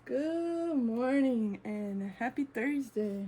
Good morning and happy Thursday.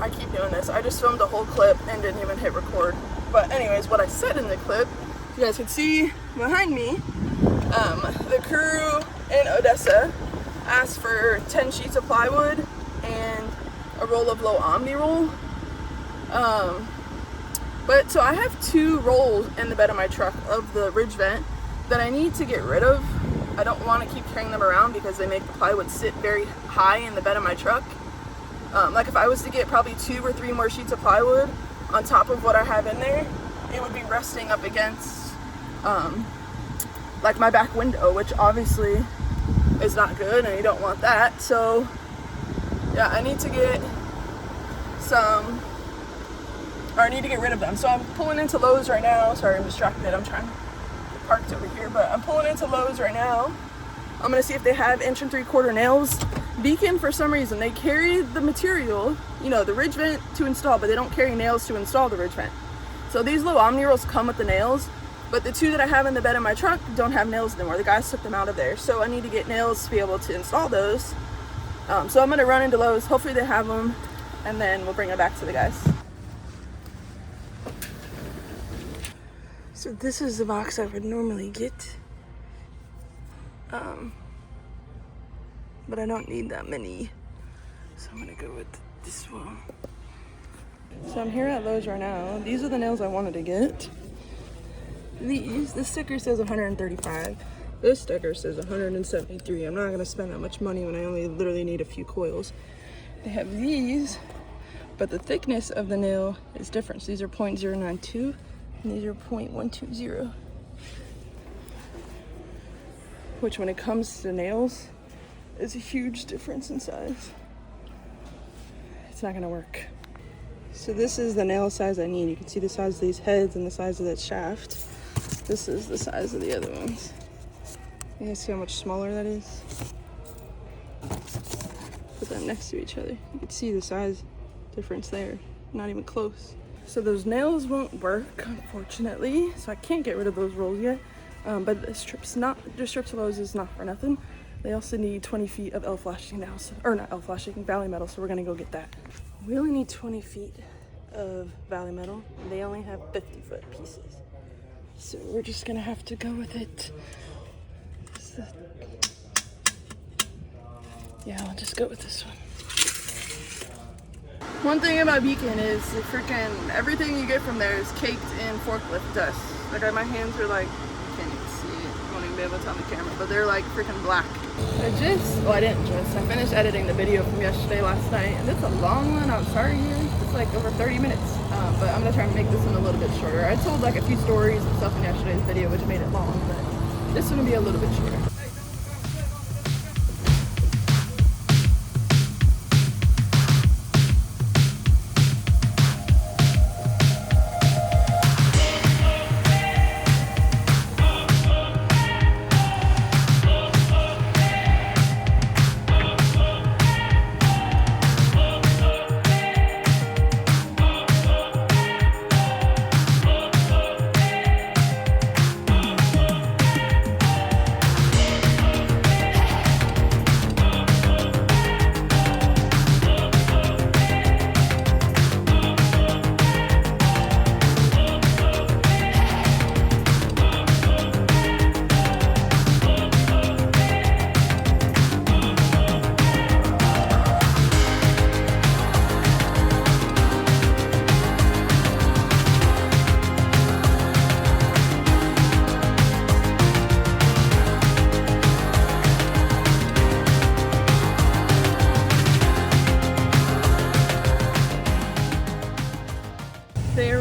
I keep doing this. I just filmed a whole clip and didn't even hit record. But anyways, what I said in the clip, you guys can see behind me, the crew in Odessa asked for 10 sheets of plywood and a roll of low omni roll. But so I have 2 rolls in the bed of my truck of the ridge vent that I need to get rid of. I don't want to keep carrying them around because they make the plywood sit very high in the bed of my truck. Like if I was to get probably 2 or 3 more sheets of plywood on top of what I have in there, it would be resting up against like my back window, which obviously is not good and you don't want that. So yeah, I need to get rid of them. So I'm pulling into Lowe's right now. Sorry, I'm distracted. I'm trying to get parked over here, but I'm pulling into Lowe's right now. I'm gonna see if they have 1 3/4 nails. Beacon, for some reason, they carry the material, you know, the ridge vent to install, but they don't carry nails to install the ridge vent. So these little omni rolls come with the nails, but the 2 that I have in the bed of my truck don't have nails anymore. The guys took them out of there. So I need to get nails to be able to install those. So I'm gonna run into Lowe's. Hopefully they have them, and then we'll bring them back to the guys. So this is the box I would normally get. But I don't need that many. So I'm gonna go with this one. So I'm here at Lowe's right now. These are the nails I wanted to get. This sticker says 135. This sticker says 173. I'm not gonna spend that much money when I only literally need a few coils. They have these, but the thickness of the nail is different. So these are 0.092 and these are 0.120. Which when it comes to nails, is a huge difference in size. It's not gonna work. So this is the nail size I need. You can see the size of these heads and the size of that shaft. This is the size of the other ones. You guys see how much smaller that is? Put them next to each other. You can see the size difference there. Not even close. So those nails won't work, unfortunately. So I can't get rid of those rolls yet. But the strips of Lowe's is not for nothing. They also need 20 feet of L-flashing now, or not L-flashing, Valley Metal, so we're gonna go get that. We only need 20 feet of Valley Metal. They only have 50-foot pieces. So we're just gonna have to go with it. Yeah, I'll just go with this one. One thing about Beacon is everything you get from there is caked in forklift dust. Like my hands are like, you can't even see it. You won't even be able to tell on the camera, but they're like freaking black. I finished editing the video from yesterday last night, and it's a long one. I'm sorry, it's like over 30 minutes, but I'm gonna try and make this one a little bit shorter. I told like a few stories and stuff in yesterday's video, which made it long, but this one will be a little bit shorter.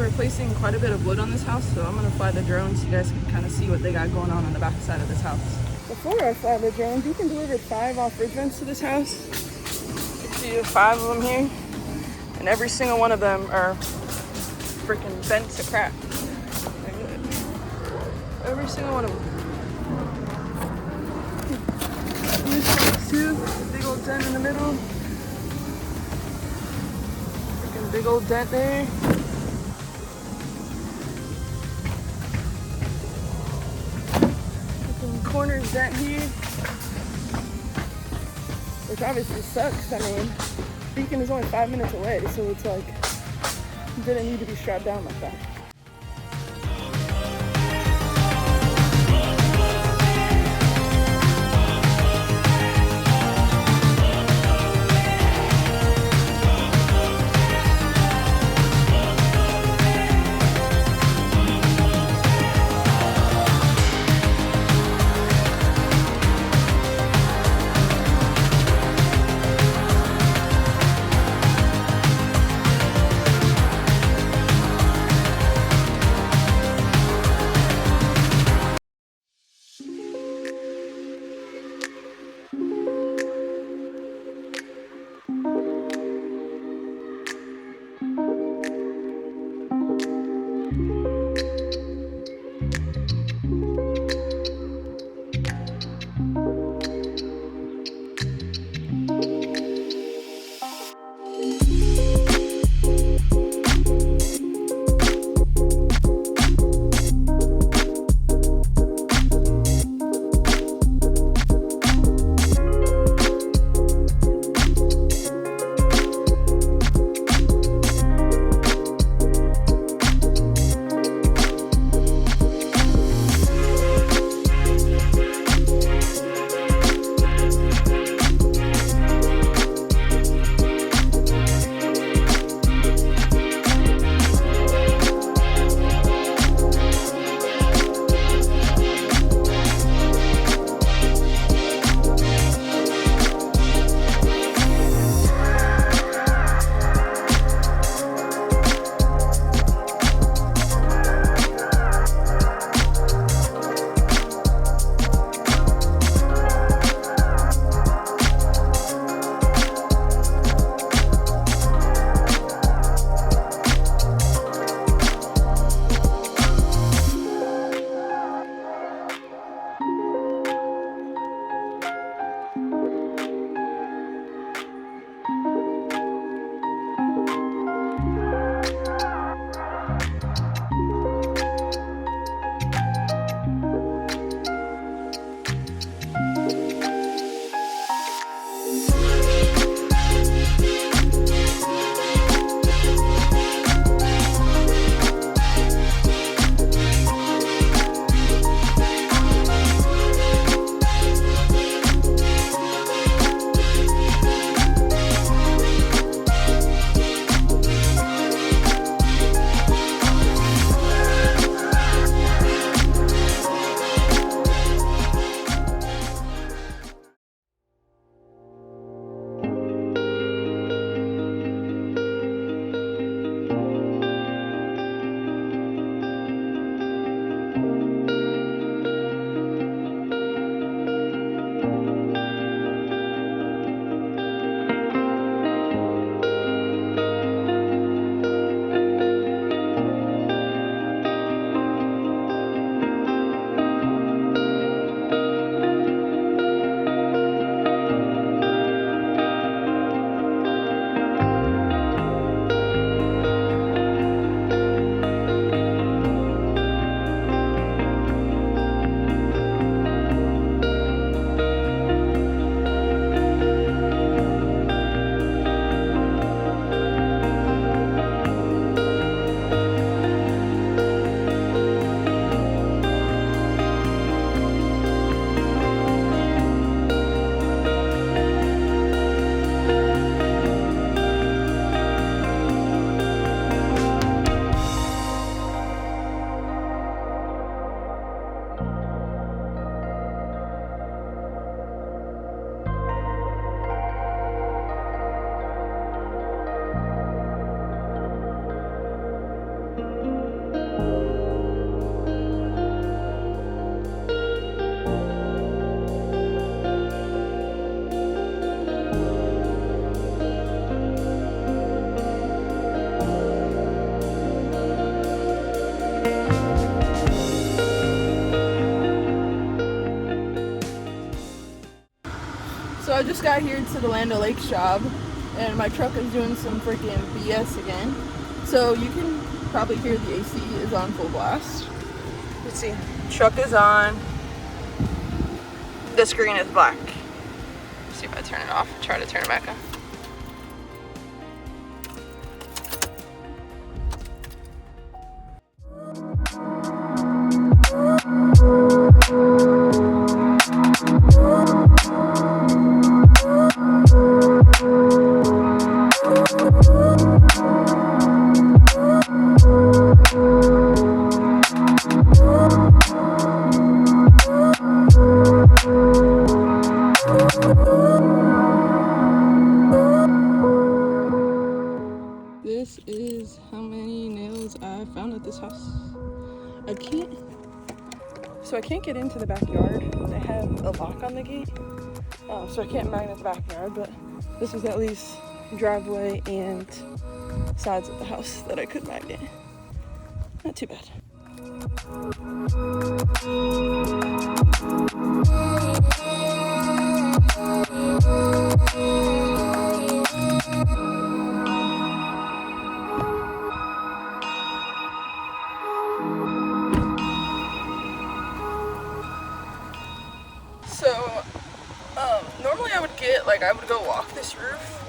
Replacing quite a bit of wood on this house, so I'm gonna fly the drone so you guys can kind of see what they got going on the back side of this house. Before I fly the drone, Beacon delivered 5 off ridge vents to this house. You can see 5 of them here, and every single one of them are freaking bent to crap. every single one of them. This one too, big old dent in the middle. Freaking big old dent there. Freaking corner dent here. Which obviously sucks. I mean, Beacon is only 5 minutes away, so it's like, didn't need to be strapped down like that. I just got here to the Land O'Lakes job, and my truck is doing some freaking BS again. So you can probably hear the AC is on full blast. Let's see. Truck is on. The screen is black. Let's see if I turn it off. Try to turn it back on. This is how many nails I found at this house. I can't get into the backyard. They have a lock on the gate, so I can't magnet the backyard, but this is at least driveway and sides of the house that I could magnet. Not too bad. So, normally I would go walk this roof,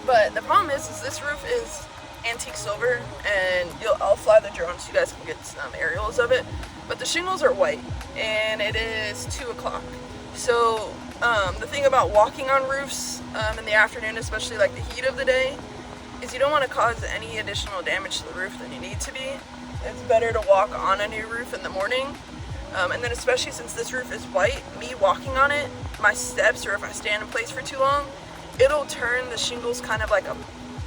but the problem is this roof is antique silver, and I'll fly the drone so you guys can get some aerials of it, but the shingles are white, and it is 2 o'clock. So, the thing about walking on roofs in the afternoon, especially like the heat of the day, is you don't want to cause any additional damage to the roof than you need to be. It's better to walk on a new roof in the morning. And then especially since this roof is white, me walking on it, my steps, or if I stand in place for too long, it'll turn the shingles kind of like a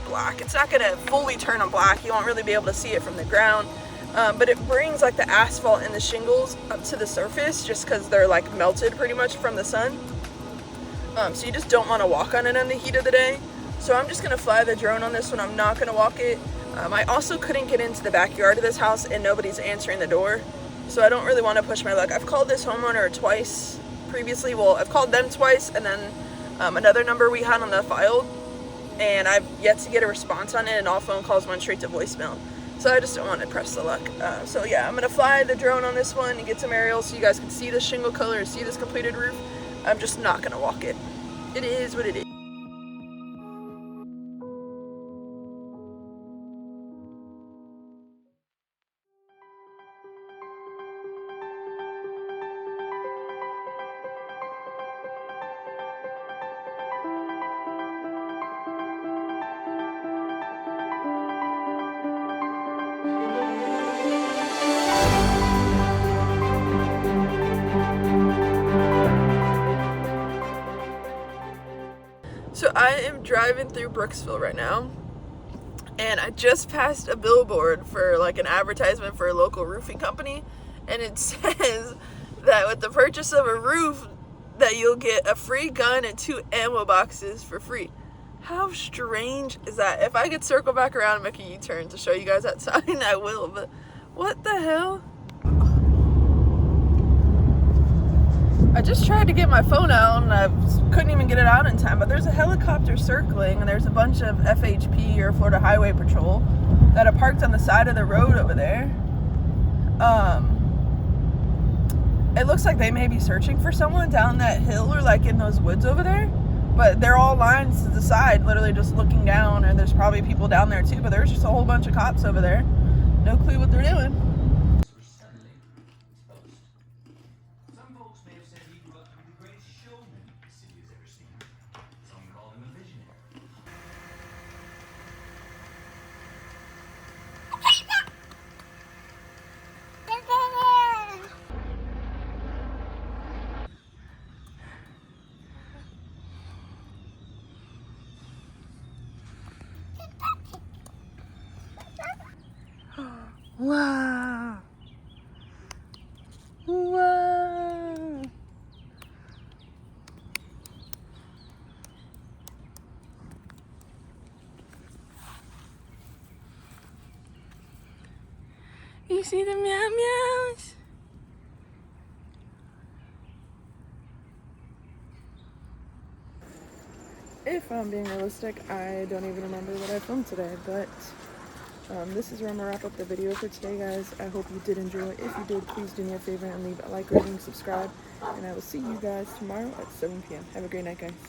black. It's not going to fully turn them black. You won't really be able to see it from the ground. But it brings like the asphalt and the shingles up to the surface just because they're like melted pretty much from the sun. So you just don't want to walk on it in the heat of the day. So I'm just going to fly the drone on this one. I'm not going to walk it. I also couldn't get into the backyard of this house and nobody's answering the door. So I don't really want to push my luck. I've called this homeowner twice previously. Well, I've called them twice, and then another number we had on the file, and I've yet to get a response on it, and all phone calls went straight to voicemail. So I just don't want to press the luck. So yeah, I'm going to fly the drone on this one and get some aerials so you guys can see the shingle color and see this completed roof. I'm just not going to walk it. It is what it is. So I am driving through Brooksville right now, and I just passed a billboard for like an advertisement for a local roofing company, and it says that with the purchase of a roof that you'll get a free gun and 2 ammo boxes for free. How strange is that? If I could circle back around and make a U-turn to show you guys that sign, I will, but what the hell? I just tried to get my phone out and I couldn't even get it out in time, but there's a helicopter circling and there's a bunch of FHP or Florida Highway Patrol that are parked on the side of the road over there. It looks like they may be searching for someone down that hill or like in those woods over there, but they're all lined to the side, literally just looking down, and there's probably people down there too, but there's just a whole bunch of cops over there. No clue what they're doing. Wow. Wow. You see the meow meows? if I'm being realistic, I don't even remember what I filmed today, but this is where I'm gonna wrap up the video for today, guys. I hope you did enjoy. If you did, please do me a favor and leave a like, rating, subscribe, and I will see you guys tomorrow at 7 p.m. Have a great night, guys.